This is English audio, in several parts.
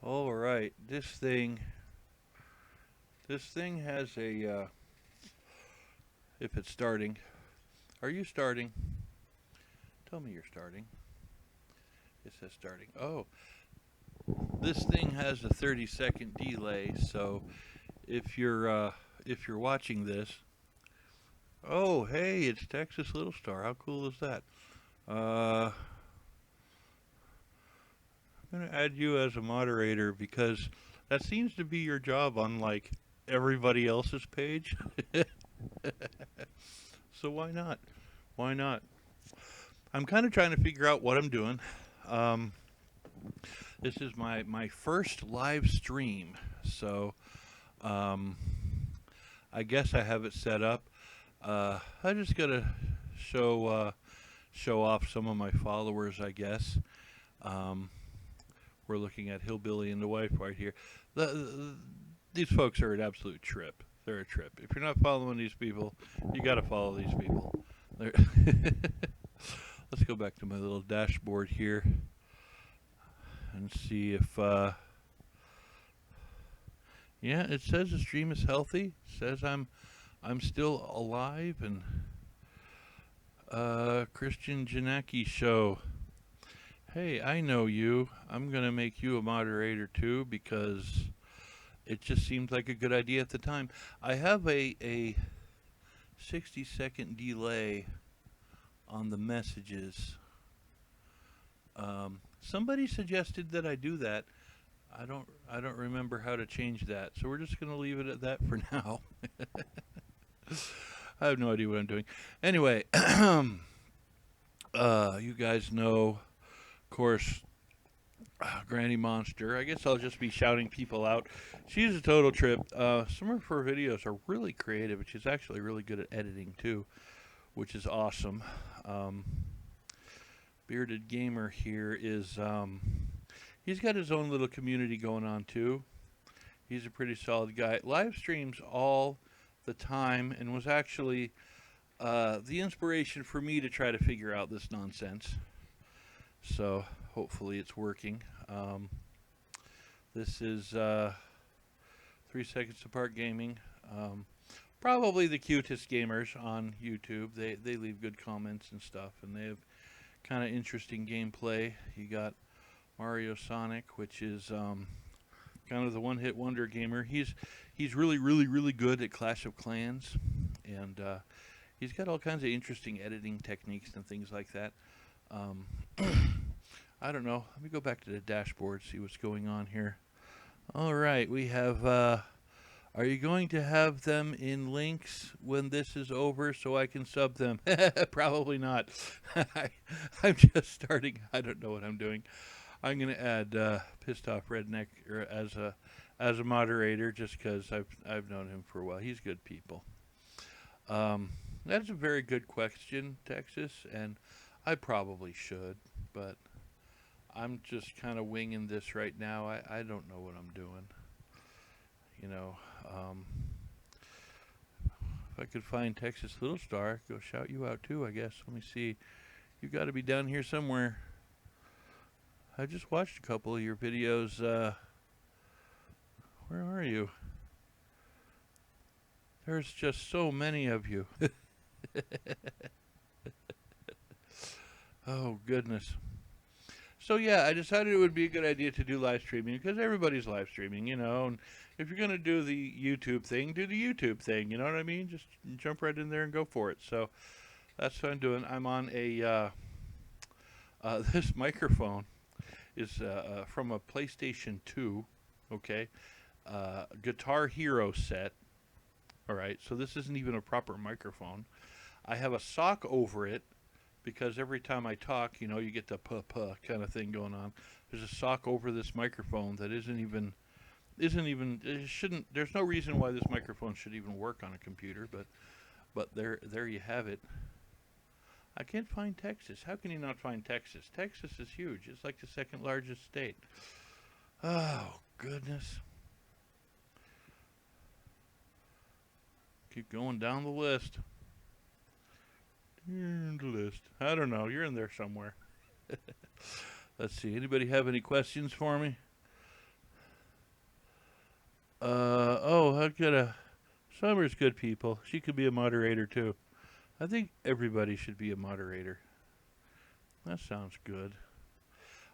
All right, this thing has a if it's starting. Are you starting? Tell me you're starting. It says starting. Oh, this thing has a 30-second delay, so if you're watching this, oh, hey, it's Texas Little Star. How cool is that? I'm going to add you as a moderator because that seems to be your job on like everybody else's page. So why not? Why not? I'm kind of trying to figure out what I'm doing. Um, this is my first live stream, so um, I guess I have it set up. I just gotta show show off some of my followers, I guess. Um, we're looking at Hillbilly and the Wife right here. These folks are an absolute trip. They're a trip. If you're not following these people, you got to follow these people. Let's go back to my little dashboard here and see if yeah, it says the stream is healthy. It says I'm still alive and Christian Janaki show. Hey, I know you. I'm gonna make you a moderator too because it just seemed like a good idea at the time. I have a 60-second delay on the messages. Somebody suggested that I do that. I don't remember how to change that. So we're just gonna leave it at that for now. I have no idea what I'm doing. Anyway, you guys know, of course, Granny Monster. I guess I'll just be shouting people out. She's a total trip. Some of her videos are really creative, and she's actually really good at editing too, which is awesome. Um, Bearded Gamer here is he's got his own little community going on too. He's a pretty solid guy. Live streams all the time, and was actually the inspiration for me to try to figure out this nonsense. So hopefully it's working. This is 3 Seconds Apart Gaming. Um, Probably the cutest gamers on YouTube. They leave good comments and stuff, and they have kind of interesting gameplay. You got Mario Sonic, which is kind of the one-hit wonder gamer. He's really good at Clash of Clans, and he's got all kinds of interesting editing techniques and things like that. Um, I don't know. Let me go back to the dashboard, see what's going on here. All right, we have. Are you going to have them in links when this is over so I can sub them? Probably not. I'm just starting. I don't know what I'm doing. I'm going to add Pissed Off Redneck as a moderator just because I've known him for a while. He's good people. That's a very good question, Texas, and I probably should, but I'm just kind of winging this right now. I don't know what I'm doing. You know, if I could find Texas Little Star, go shout you out too, I guess. Let me see. You got to be down here somewhere. I just watched a couple of your videos. Where are you? There's just so many of you. Oh, goodness. So yeah, I decided it would be a good idea to do live streaming because everybody's live streaming, you know. And if you're gonna do the YouTube thing, do the YouTube thing. You know what I mean? Just jump right in there and go for it. So that's what I'm doing. I'm on a this microphone is from a PlayStation 2. Okay, Guitar Hero set. All right, so this isn't even a proper microphone. I have a sock over it because every time I talk, you know, you get the puh puh kind of thing going on. There's a sock over this microphone that isn't even it shouldn't. There's no reason why this microphone should even work on a computer, but there you have it. I can't find Texas. How can you not find Texas? Texas is huge. It's like the second largest state. Oh goodness. Keep going down the list. You're in the list. I don't know. You're in there somewhere. Let's see. Anybody have any questions for me? Oh, I've got a Summer's good people. She could be a moderator too. I think everybody should be a moderator. That sounds good.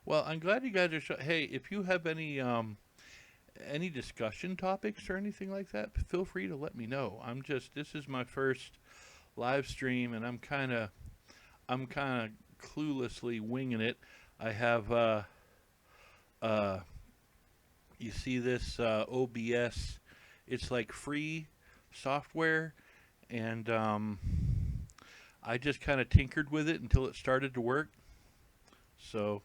Well, I'm glad you guys are. Hey, if you have any discussion topics or anything like that, feel free to let me know. This is my first live stream, and I'm kind of cluelessly winging it. I have uh, you see this OBS? It's like free software, and I just kind of tinkered with it until it started to work. So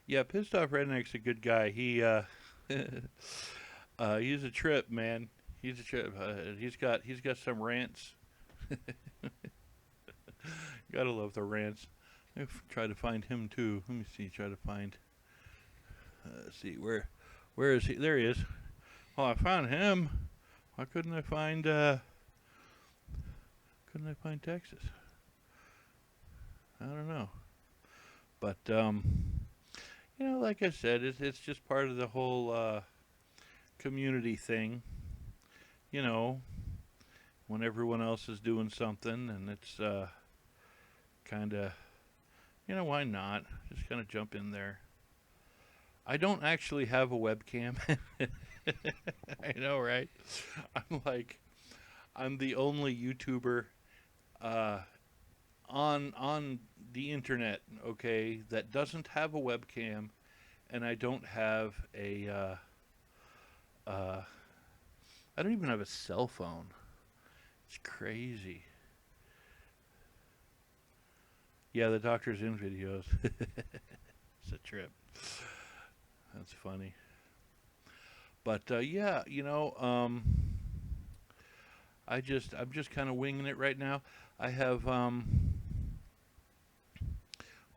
yeah, pissed off redneck's a good guy. He's a trip, man. He's a trip. He's got some rants. Gotta love the rants. I've tried to find him too. Let me see. Try to find. Let's see where is he? There he is. Oh, I found him. Why couldn't I find Texas? I don't know. But like I said, it's just part of the whole community thing. You know, when everyone else is doing something, and it's kind of, why not? Just kind of jump in there. I don't actually have a webcam. I know, right? I'm like, I'm the only YouTuber uh, on the internet, okay, that doesn't have a webcam, and I don't have uh, I don't even have a cell phone. It's crazy. Yeah, the doctor's in videos. It's a trip. That's funny. But yeah, I'm just kind of winging it right now. I have well,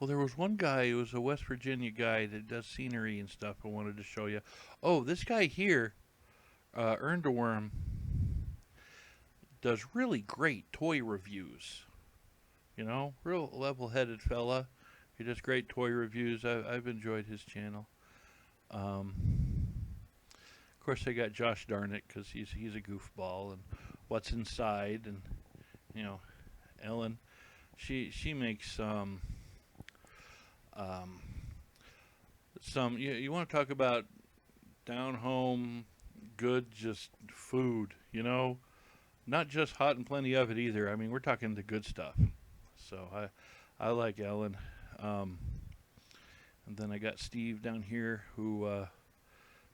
there was one guy who was a West Virginia guy that does scenery and stuff. I wanted to show you. Oh, this guy here, Earned a Worm, does really great toy reviews. Real level-headed fella. He does great toy reviews. I've enjoyed his channel. Of course, I got Josh Darnett because he's a goofball, and What's Inside, and you know, Ellen. She makes um, some. You want to talk about down home, good, just food. Not just hot and plenty of it either. I mean, we're talking the good stuff. So I like Ellen. Um, and then I got Steve down here who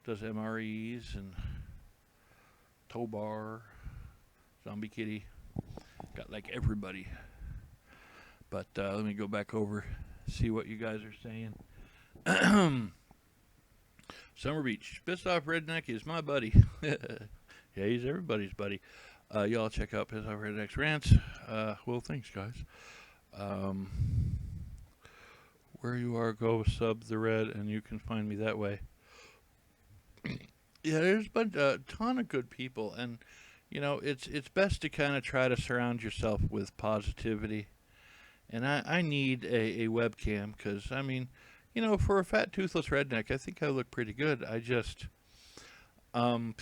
does MREs and tow bar, zombie kitty. Got like everybody. But let me go back over, see what you guys are saying. Summer Beach. Pissed Off Redneck is my buddy. Yeah, he's everybody's buddy. Y'all check out Pissed Off Redneck's rants. Well, thanks, guys. Um, where you are, go sub the red, and you can find me that way. Yeah, there's a ton of good people, and it's best to kind of try to surround yourself with positivity. And I need a webcam because I mean, for a fat toothless redneck, I think I look pretty good. I just um.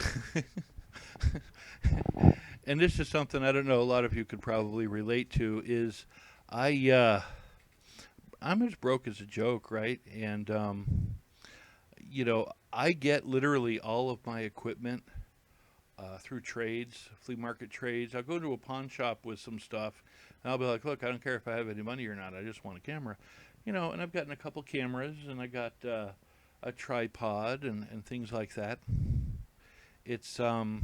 And this is something I don't know a lot of you could probably relate to is I I'm as broke as a joke, right? And I get literally all of my equipment through trades, flea market trades. I'll go to a pawn shop with some stuff, and I'll be like, "Look, I don't care if I have any money or not. I just want a camera." And I've gotten a couple cameras, and I got a tripod and things like that. It's I've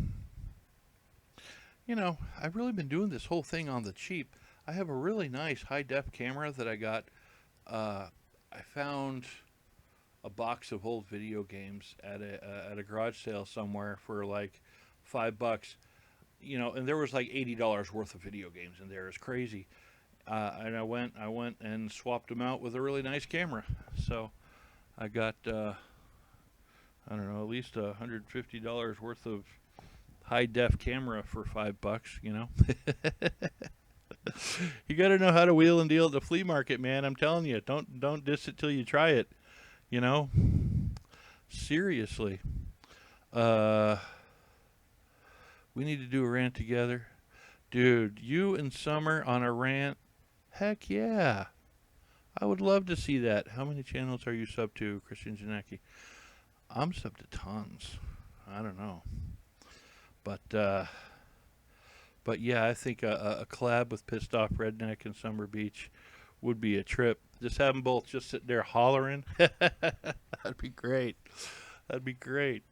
really been doing this whole thing on the cheap. I have a really nice high def camera that I got. I found a box of old video games at a garage sale somewhere for like $5. And there was like $80 worth of video games in there. It's crazy. And I went and swapped them out with a really nice camera. So I got I don't know, at least $150 worth of high def camera for $5. You got to know how to wheel and deal at the flea market, man. I'm telling you, don't diss it till you try it. You know, seriously. Uh, We need to do a rant together. Dude, you and Summer on a rant? Heck yeah. I would love to see that. How many channels are you sub to, Christian Janecki? I'm sub to tons. I don't know. But yeah, I think a collab with Pissed Off Redneck and Summer Beach would be a trip. Just have them both just sit there hollering. That'd be great. That'd be great.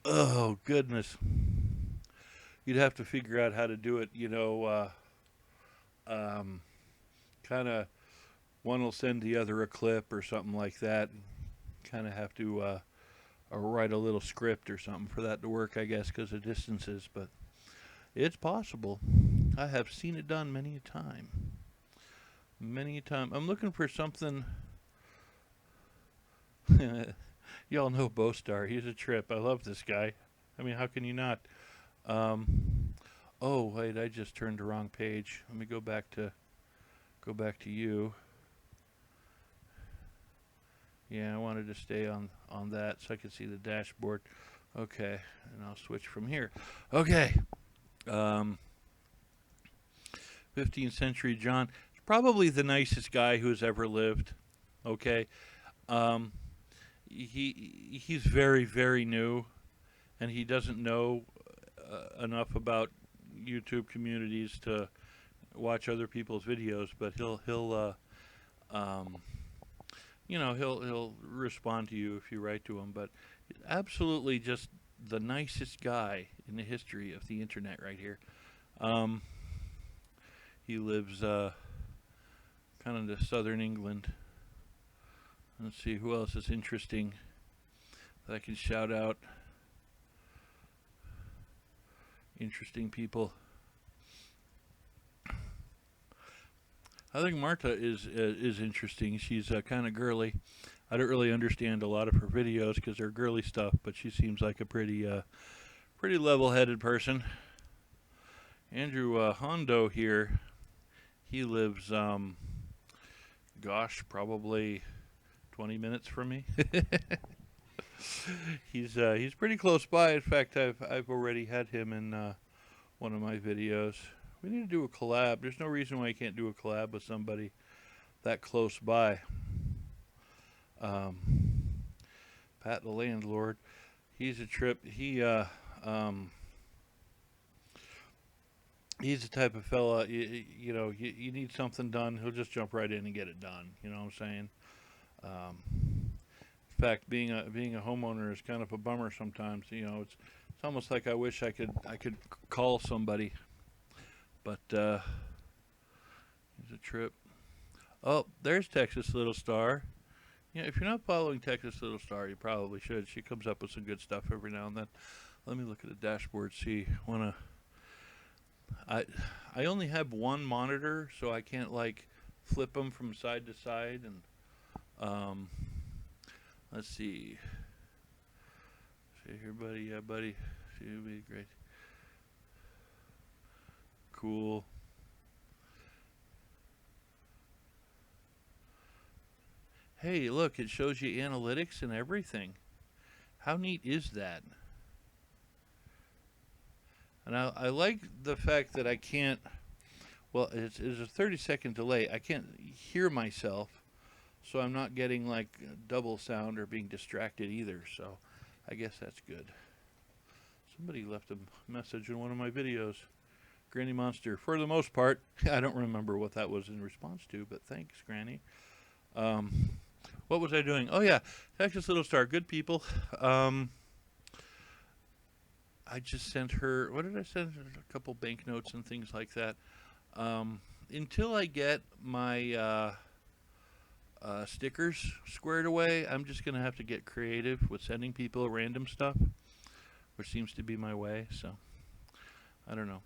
Oh, goodness. You'd have to figure out how to do it, kind of one will send the other a clip or something like that. Kind of have to write a little script or something for that to work, I guess, because of distances. But it's possible. I have seen it done many a time. Many a time. I'm looking for something. Y'all know Bostar. He's a trip. I love this guy. I mean, how can you not? Oh wait, I just turned the wrong page. Let me go back to you. Yeah, I wanted to stay on that so I could see the dashboard. Okay, and I'll switch from here. Okay. 15th century John, probably the nicest guy who's ever lived. Okay. He's very, very new, and he doesn't know enough about YouTube communities to watch other people's videos, but he'll respond to you if you write to him. But absolutely just the nicest guy in the history of the internet right here. He lives kind of in southern England. Let's see who else is interesting that I can shout out. Interesting people. I think Marta is interesting. She's kind of girly. I don't really understand a lot of her videos because they're girly stuff, but she seems like a pretty level-headed person. Andrew Hondo here, he lives, probably 20 minutes from me. He's pretty close by. In fact, I've already had him in one of my videos. We need to do a collab. There's no reason why you can't do a collab with somebody that close by. Pat the landlord, he's a trip. He's the type of fella, you need something done, he'll just jump right in and get it done. You know what I'm saying? In fact, being a homeowner is kind of a bummer sometimes. It's almost like I wish I could call somebody, but it's a trip. Oh, there's Texas Little Star. If you're not following Texas Little Star, you probably should. She comes up with some good stuff every now and then. Let me look at the dashboard. See, I only have one monitor, so I can't flip them from side to side. And let's see. See here, buddy. Yeah, buddy. See, it'd be great. Cool. Hey, look, it shows you analytics and everything. How neat is that? And I like the fact that I can't, well, it's a 30-second delay. I can't hear myself, so I'm not getting double sound or being distracted either. So I guess that's good. Somebody left a message in one of my videos. Granny Monster. For the most part, I don't remember what that was in response to, but thanks, Granny. What was I doing? Oh, yeah. Texas Little Star. Good people. I just sent her, what did I send her? A couple banknotes and things like that. Until I get my stickers squared away, I'm just going to have to get creative with sending people random stuff, which seems to be my way. So, I don't know.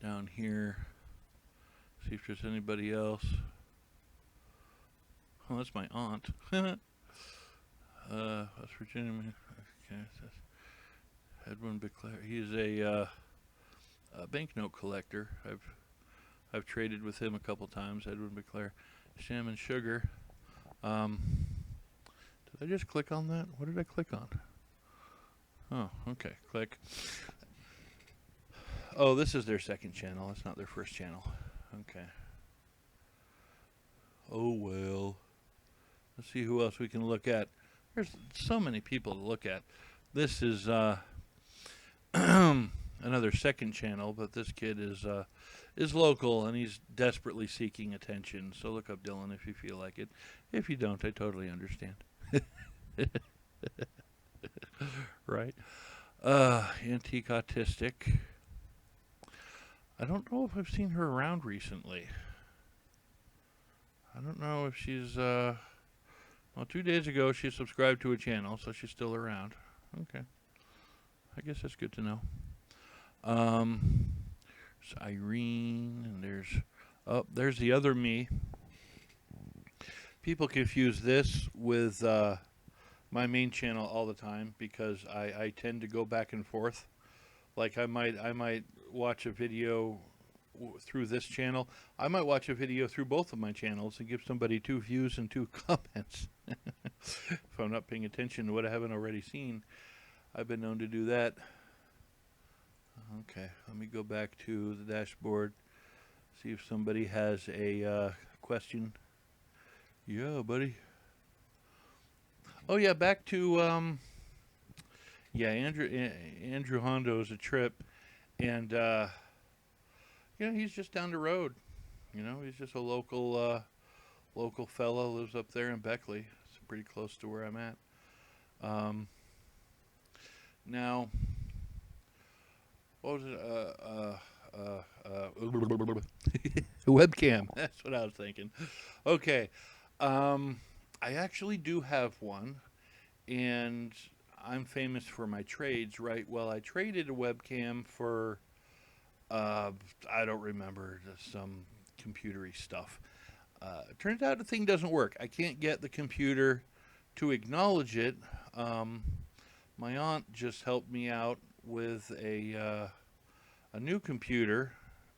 Down here, see if there's anybody else. Oh, that's my aunt. West Virginia. Okay, Edwin Beclair. He's a banknote collector. I've traded with him a couple times. Edwin Beclair. Sham and Sugar. Did I just click on that? What did I click on? Oh, okay. Click. Oh, this is their second channel. It's not their first channel. Okay. Oh, well. Let's see who else we can look at. There's so many people to look at. This is another second channel, but this kid is local and he's desperately seeking attention. So look up Dylan if you feel like it. If you don't, I totally understand. Right? Antique Autistic. I don't know if I've seen her around recently. I don't know if she's, well, 2 days ago she subscribed to a channel, so she's still around. Okay. I guess that's good to know. There's Irene, and there's the other me. People confuse this with my main channel all the time because I tend to go back and forth. Like I might watch a video through this channel. I might watch a video through both of my channels and give somebody 2 views and 2 comments. If I'm not paying attention to what I haven't already seen, I've been known to do that. Okay, let me go back to the dashboard, see if somebody has a question. Yeah, buddy. Oh yeah, back to yeah, Andrew Hondo's a trip, and you know, he's just down the road. You know, he's just a local fellow, lives up there in Beckley. It's pretty close to where I'm at. Now, what was it? Webcam. That's what I was thinking. Okay. I actually do have one, and I'm famous for my trades, right? Well, I traded a webcam for, I don't remember, some computery stuff. Turns out the thing doesn't work. I can't get the computer to acknowledge it. My aunt just helped me out with a new computer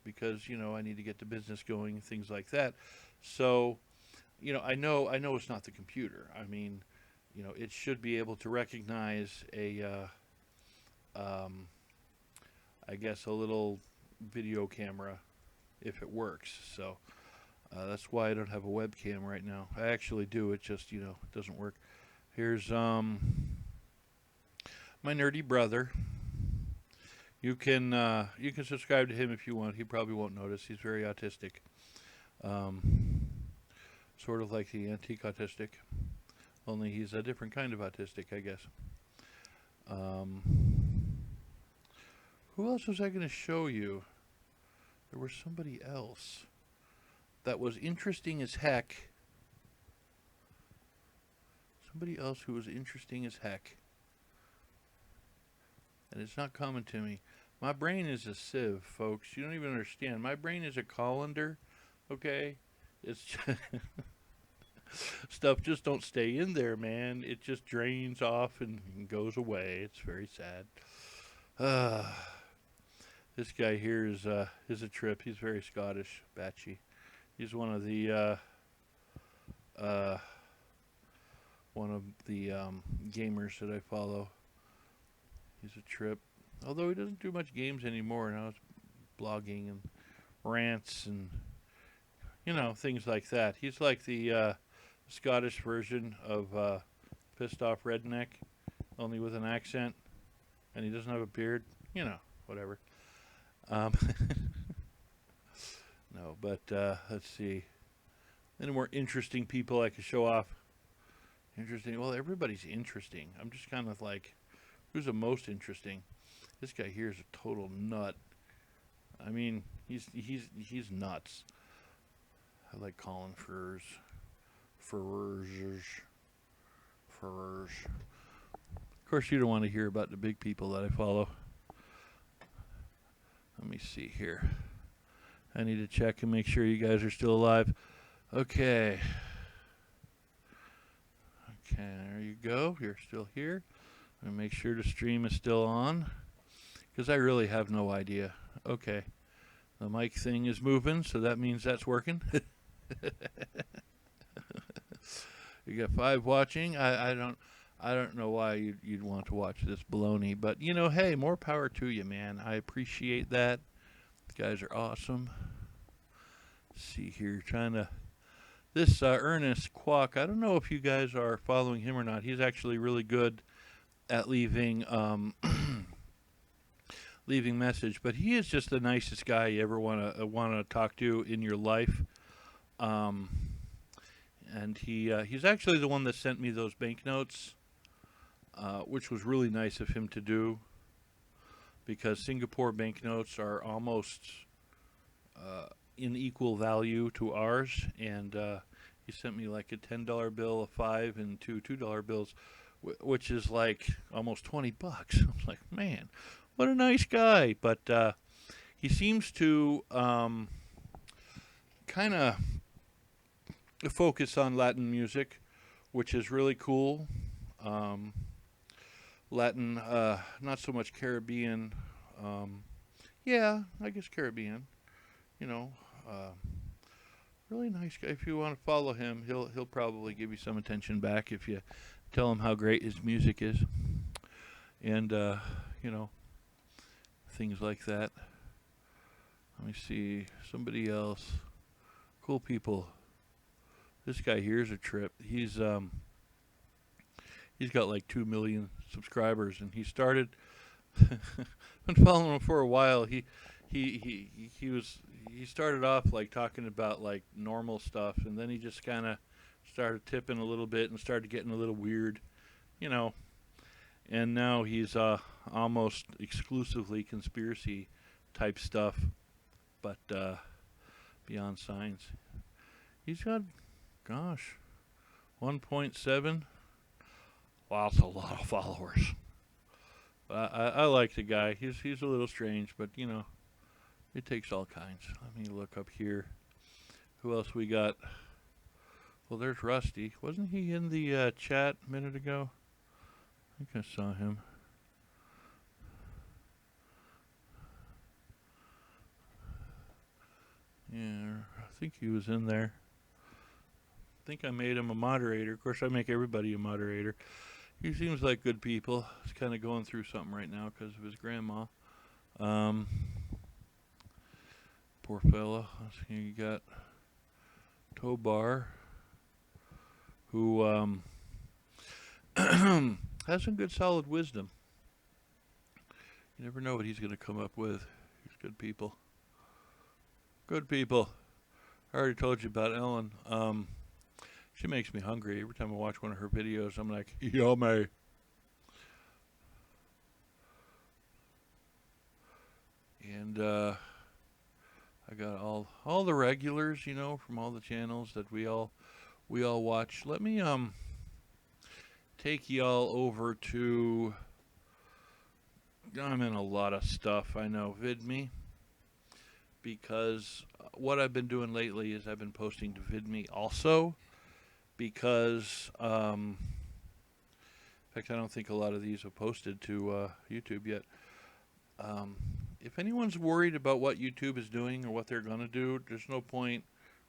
because, you know, I need to get the business going and things like that. So, you know, I know it's not the computer. I mean, you know, it should be able to recognize a, I guess, a little video camera if it works. So that's why I don't have a webcam right now. I actually do. It just, you know, it doesn't work. Here's my nerdy brother. You can subscribe to him if you want. He probably won't notice. He's very autistic. Sort of like the antique autistic, only he's a different kind of autistic, I guess. Who else was I going to show you? There was somebody else that was interesting as heck. Somebody else who was interesting as heck. And it's not coming to me. My brain is a sieve, folks. You don't even understand. My brain is a colander, okay? It's just stuff just don't stay in there, man. It just drains off and goes away. It's very sad. This guy here is a trip. He's very Scottish, Batchy. He's one of the gamers that I follow. He's a trip. Although he doesn't do much games anymore. Now it's blogging and rants and, you know, things like that. He's like the Scottish version of Pissed Off Redneck, only with an accent, and he doesn't have a beard. You know, whatever. No, but let's see. Any more interesting people I could show off? Interesting. Well, everybody's interesting. I'm just kind of like, who's the most interesting? This guy here is a total nut. I mean, he's nuts. I like Colin Furs. Of course, you don't want to hear about the big people that I follow. Let me see here. I need to check and make sure you guys are still alive. Okay. Okay, there you go. You're still here. I'm going to make sure the stream is still on, because I really have no idea. Okay. The mic thing is moving, so that means that's working. You got 5 watching. I I don't know why you'd want to watch this baloney, but you know, hey, more power to you, man. I appreciate that. You guys are awesome. Let's see here, trying to this Ernest Kwok. I don't know if you guys are following him or not. He's actually really good at leaving leaving message, but he is just the nicest guy you ever want to talk to in your life. Um, and he's actually the one that sent me those banknotes, which was really nice of him to do because Singapore banknotes are almost in equal value to ours, and he sent me like a $10 bill, a five, and two $2 bills, which is like almost $20. I was like, man, what a nice guy. But he seems to kind of focus on Latin music, which is really cool. Um, Latin, not so much Caribbean. Yeah, I guess Caribbean. You know, uh, really nice guy. If you want to follow him, he'll probably give you some attention back if you tell him how great his music is, and you know, things like that. Let me see somebody else. Cool people. This guy here's a trip. He's got like 2 million subscribers, and he started. Been following him for a while. He started off like talking about like normal stuff, and then he just kind of started tipping a little bit and started getting a little weird, you know. And now he's almost exclusively conspiracy type stuff, but beyond science. He's got, gosh, 1.7. Wow, that's a lot of followers. I like the guy. He's a little strange, but you know, it takes all kinds. Let me look up here. Who else we got? Well, there's Rusty. Wasn't he in the chat a minute ago? I think I saw him. Yeah, I think he was in there. I think I made him a moderator. Of course, I make everybody a moderator. He seems like good people. He's kind of going through something right now because of his grandma. Poor fella. Let's see, you got Tobar, who has some good solid wisdom. You never know what he's going to come up with. He's good people. Good people. I already told you about Ellen. She makes me hungry. Every time I watch one of her videos, I'm like, yummy. And I got all the regulars, you know, from all the channels that we all watch. Let me take y'all over to. I'm in a lot of stuff. I know VidMe, because what I've been doing lately is I've been posting to VidMe also, because in fact I don't think a lot of these have posted to YouTube yet. If anyone's worried about what YouTube is doing or what they're going to do, there's no point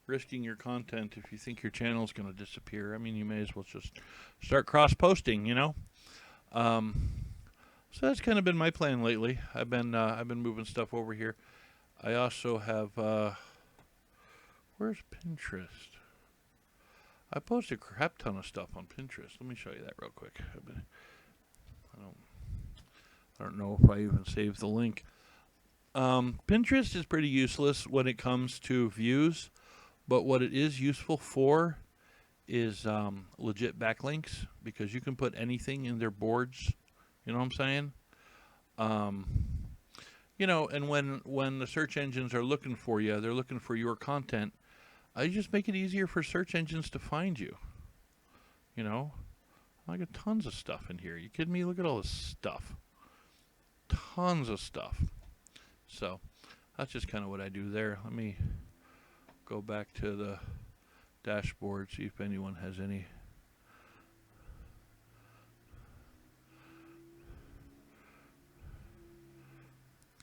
risking your content if you think your channel's going to disappear. I mean, you may as well just start cross-posting, you know? So that's kind of been my plan lately. I've been moving stuff over here. I also have, where's Pinterest? I post a crap ton of stuff on Pinterest. Let me show you that real quick. I don't know if I even saved the link. Pinterest is pretty useless when it comes to views, but what it is useful for is legit backlinks, because you can put anything in their boards. You know what I'm saying? You know, and when the search engines are looking for you, they're looking for your content. I just make it easier for search engines to find you. You know, I got tons of stuff in here. You kidding me? Look at all this stuff. Tons of stuff. So that's just kind of what I do there. Let me go back to the dashboard, see if anyone has any.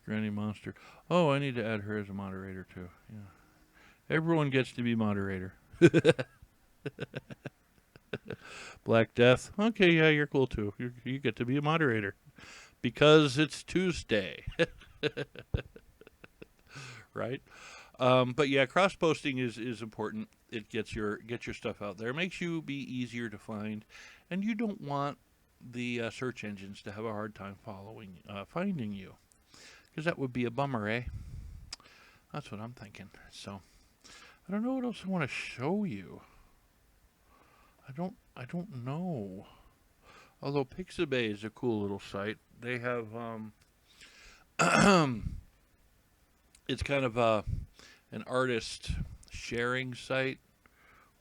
Granny Monster. Oh, I need to add her as a moderator too. Yeah. Everyone gets to be moderator. Black Death. Okay, yeah, you're cool too. You get to be a moderator because it's Tuesday, right? But yeah, cross posting is important. It gets your stuff out there. It makes you be easier to find, and you don't want the search engines to have a hard time finding you, because that would be a bummer, eh? That's what I'm thinking. So I don't know what else I want to show you. I don't know. Although Pixabay is a cool little site. They have it's kind of an artist sharing site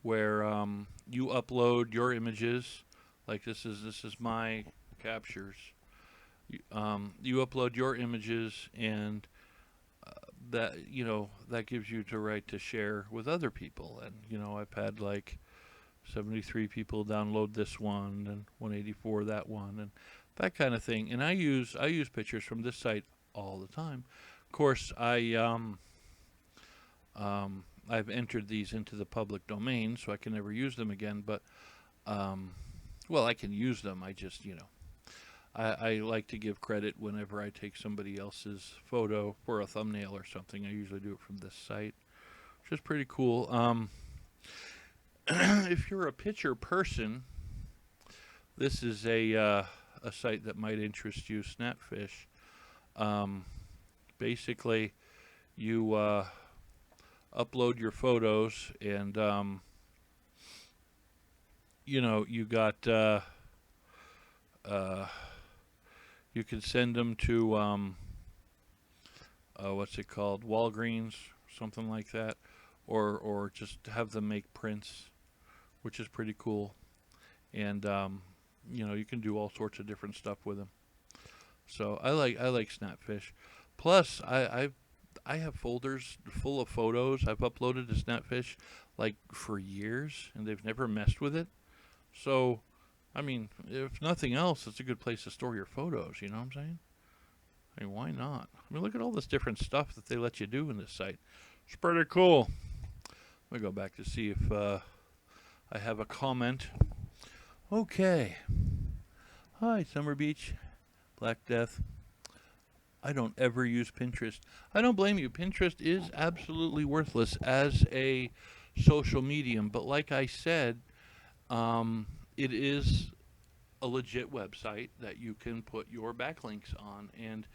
where you upload your images. Like this is my captures. You upload your images, and that gives you the right to share with other people. And I've had like 73 people download this one, and 184 that one, and that kind of thing. And I use pictures from this site all the time. Of course, I've entered these into the public domain, so I can never use them again. But well, I can use them. I just I like to give credit whenever I take somebody else's photo for a thumbnail or something. I usually do it from this site, which is pretty cool. If you're a picture person, this is a site that might interest you, Snapfish. Basically, you upload your photos, and you got you can send them to what's it called, Walgreens, something like that, or just have them make prints, which is pretty cool. And you can do all sorts of different stuff with them. So I like Snapfish. Plus, I have folders full of photos I've uploaded to Snapfish like for years, and they've never messed with it. So, I mean, if nothing else, it's a good place to store your photos. You know what I'm saying? I mean, why not? I mean, look at all this different stuff that they let you do in this site. It's pretty cool. Let me go back to see if I have a comment. Okay. Hi, Summer Beach, Black Death. I don't ever use Pinterest. I don't blame you. Pinterest is absolutely worthless as a social medium. But like I said, it is a legit website that you can put your backlinks on. And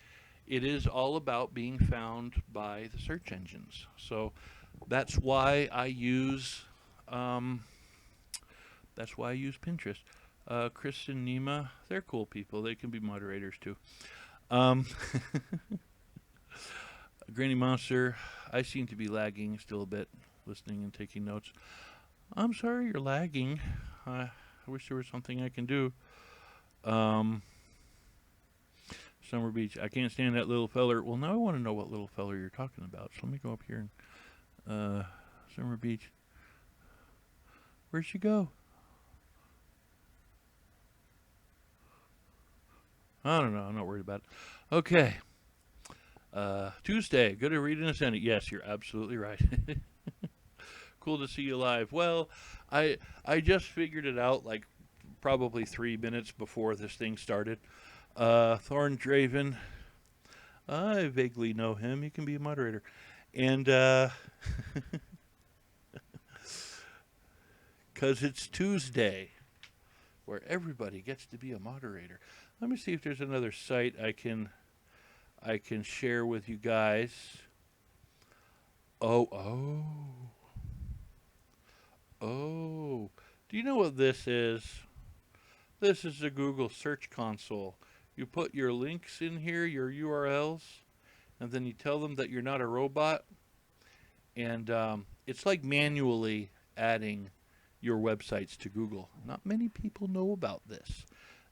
it is all about being found by the search engines. So that's why I use Pinterest. Chris and Nima, they're cool people. They can be moderators too. Granny Monster, I seem to be lagging still a bit, listening and taking notes. I'm sorry you're lagging. I wish there was something I can do. Summer Beach, I can't stand that little feller. Well, now I want to know what little feller you're talking about. So let me go up here and Summer Beach. Where'd she go? I don't know. I'm not worried about it. Okay. Tuesday. Good to read in a Senate. Yes, you're absolutely right. Cool to see you live. Well, I just figured it out like probably 3 minutes before this thing started. Thorn Draven. I vaguely know him. He can be a moderator. And because it's Tuesday, where everybody gets to be a moderator. Let me see if there's another site I can share with you guys. Oh. Do you know what this is? This is the Google Search Console. You put your links in here, your URLs, and then you tell them that you're not a robot. And it's like manually adding your websites to Google. Not many people know about this.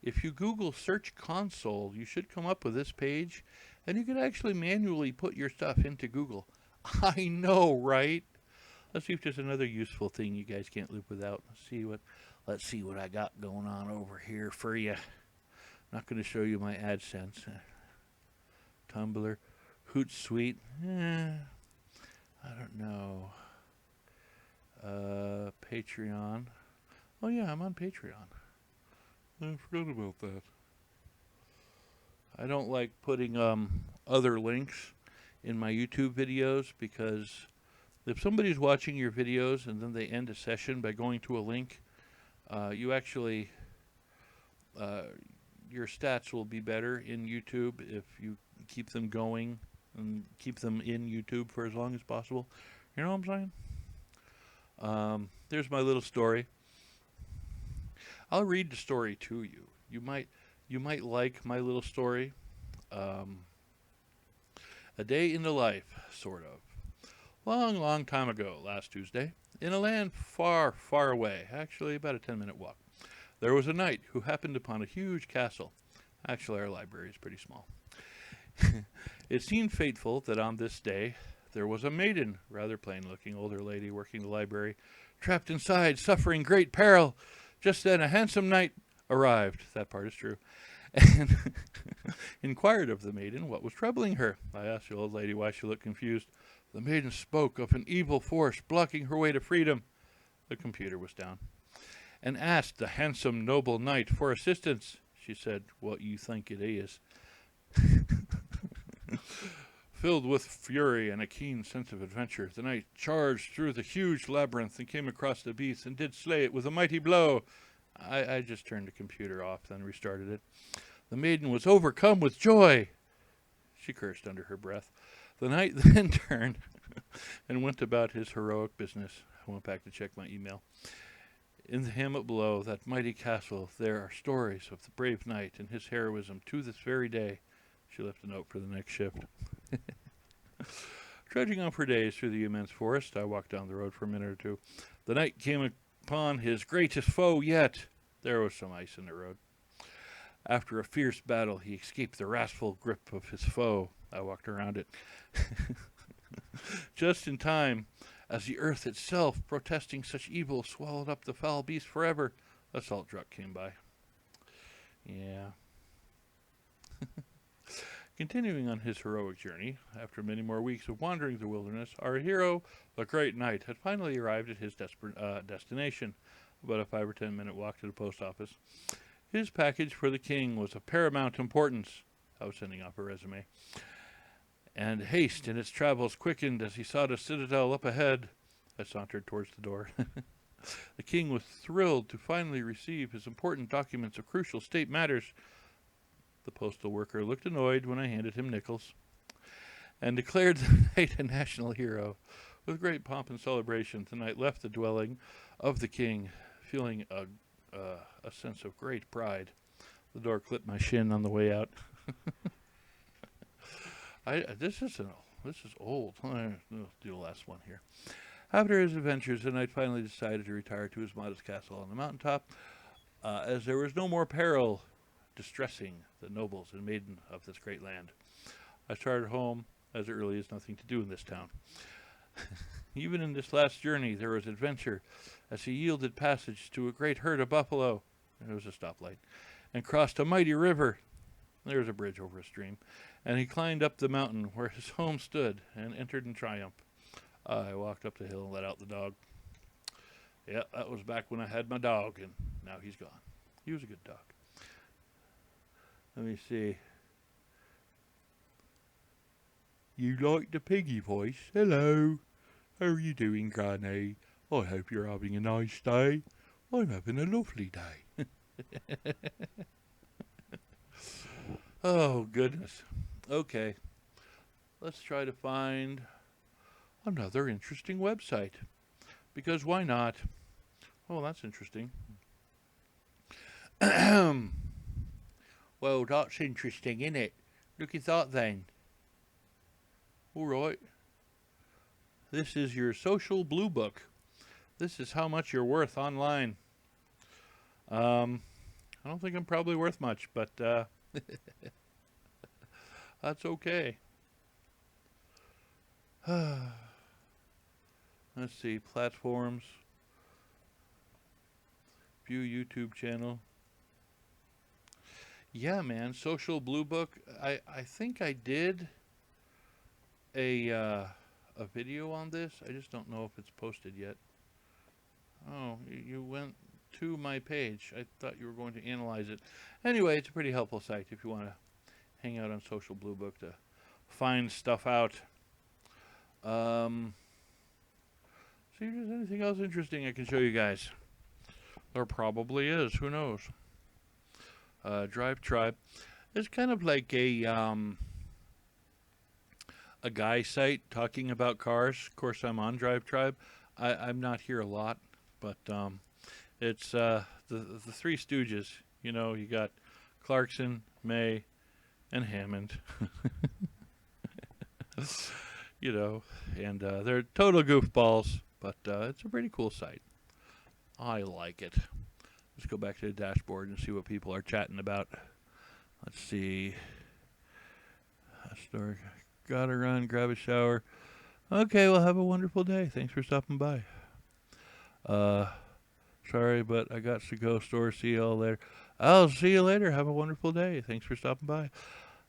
If you Google Search Console, you should come up with this page, and you can actually manually put your stuff into Google. I know, right? Let's see if there's another useful thing you guys can't live without. Let's see what I got going on over here for you. Not going to show you my AdSense. Tumblr, Hootsuite. I don't know. Patreon. Oh yeah, I'm on Patreon. I forgot about that. I don't like putting other links in my YouTube videos because if somebody's watching your videos and then they end a session by going to a link, you actually your stats will be better in YouTube if you keep them going and keep them in YouTube for as long as possible. You know what I'm saying? There's my little story. I'll read the story to you. You might like my little story. A day in the life, sort of. Long, long time ago, last Tuesday, in a land far, far away, actually about a 10-minute walk, there was a knight who happened upon a huge castle. Actually, our library is pretty small. It seemed fateful that on this day there was a maiden, rather plain-looking older lady working the library, trapped inside, suffering great peril. Just then a handsome knight arrived, that part is true, and inquired of the maiden what was troubling her. I asked the old lady why she looked confused. The maiden spoke of an evil force blocking her way to freedom. The computer was down. And asked the handsome noble knight for assistance. She said, "What you think it is." Filled with fury and a keen sense of adventure, the knight charged through the huge labyrinth and came across the beast and did slay it with a mighty blow. I just turned the computer off, then restarted it. The maiden was overcome with joy. She cursed under her breath. The knight then turned and went about his heroic business. I went back to check my email. In the hamlet below that mighty castle, there are stories of the brave knight and his heroism to this very day. She left a note for the next shift. Trudging on for days through the immense forest, I walked down the road for a minute or two. The knight came upon his greatest foe yet. There was some ice in the road. After a fierce battle, he escaped the wrathful grip of his foe. I walked around it. Just in time, as the earth itself, protesting such evil, swallowed up the foul beast forever, a salt truck came by. Yeah. Continuing on his heroic journey, after many more weeks of wandering the wilderness, our hero, the great knight, had finally arrived at his destination, about a 5 or 10 minute walk to the post office. His package for the king was of paramount importance. I was sending off a resume. And haste in its travels quickened as he saw the citadel up ahead. I sauntered towards the door. The king was thrilled to finally receive his important documents of crucial state matters. The postal worker looked annoyed when I handed him nickels, and declared the knight a national hero. With great pomp and celebration, the knight left the dwelling of the king, feeling a sense of great pride. The door clipped my shin on the way out. This is old. I'll do the last one here. After his adventures, the knight finally decided to retire to his modest castle on the mountaintop, as there was no more peril distressing the nobles and maiden of this great land. I started home, as there really is nothing to do in this town. Even in this last journey, there was adventure, as he yielded passage to a great herd of buffalo. There was a stoplight, and crossed a mighty river. There was a bridge over a stream, and he climbed up the mountain where his home stood, and entered in triumph. I walked up the hill and let out the dog. Yeah, that was back when I had my dog, and now he's gone. He was a good dog. Let me see. You like the piggy voice? Hello. How are you doing, Granny? I hope you're having a nice day. I'm having a lovely day. Oh, goodness. Okay. Let's try to find another interesting website. Because why not? Oh, that's interesting. Well, that's interesting, isn't it? Look at that then. All right. This is your social blue book. This is how much you're worth online. I don't think I'm probably worth much, but that's okay. Let's see, platforms. View YouTube channel. Yeah, man, social blue book. I think I did a video on this. I just don't know if it's posted yet. Oh, you went to my page. I thought you were going to analyze it. Anyway, it's a pretty helpful site if you want to hang out on Social Blue Book to find stuff out. See if there's anything else interesting I can show you guys. There probably is. Who knows? Drive Tribe. It's kind of like a guy site talking about cars. Of course, I'm on Drive Tribe. I'm not here a lot, but it's the Three Stooges. You know, you got Clarkson, May, and Hammond. You know, and they're total goofballs, but it's a pretty cool site. I like it. Let's go back to the dashboard and see what people are chatting about. Let's see. Store. Gotta run, grab a shower. Okay, well, have a wonderful day. Thanks for stopping by. Sorry, but I got to go. Store. See you all later. I'll see you later. Have a wonderful day. Thanks for stopping by.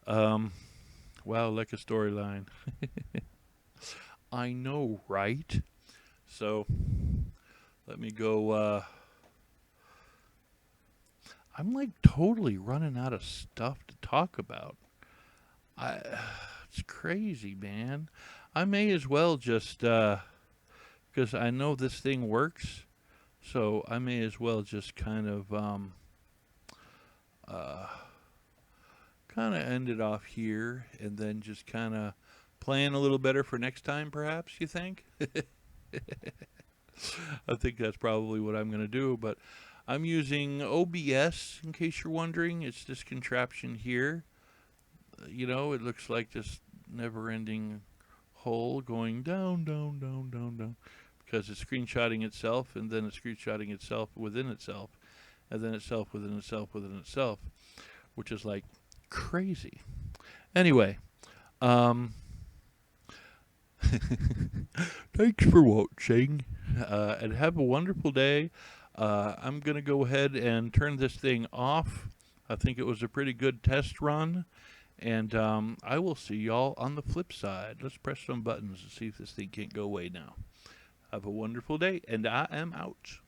Wow, like a storyline. I know, right? So, let me go. I'm like totally running out of stuff to talk about. It's crazy, man. I may as well just, because I know this thing works, so I may as well just kind of end it off here, and then just kind of plan a little better for next time, perhaps, you think? I think that's probably what I'm going to do, but I'm using OBS, in case you're wondering. It's this contraption here. You know, it looks like this never-ending hole going down, down, down, down, down, because it's screenshotting itself, and then it's screenshotting itself within itself, and then itself within itself within itself, which is like crazy. Anyway, thanks for watching, and have a wonderful day. I'm going to go ahead and turn this thing off. I think it was a pretty good test run, and I will see y'all on the flip side. Let's press some buttons and see if this thing can't go away now. Have a wonderful day, and I am out.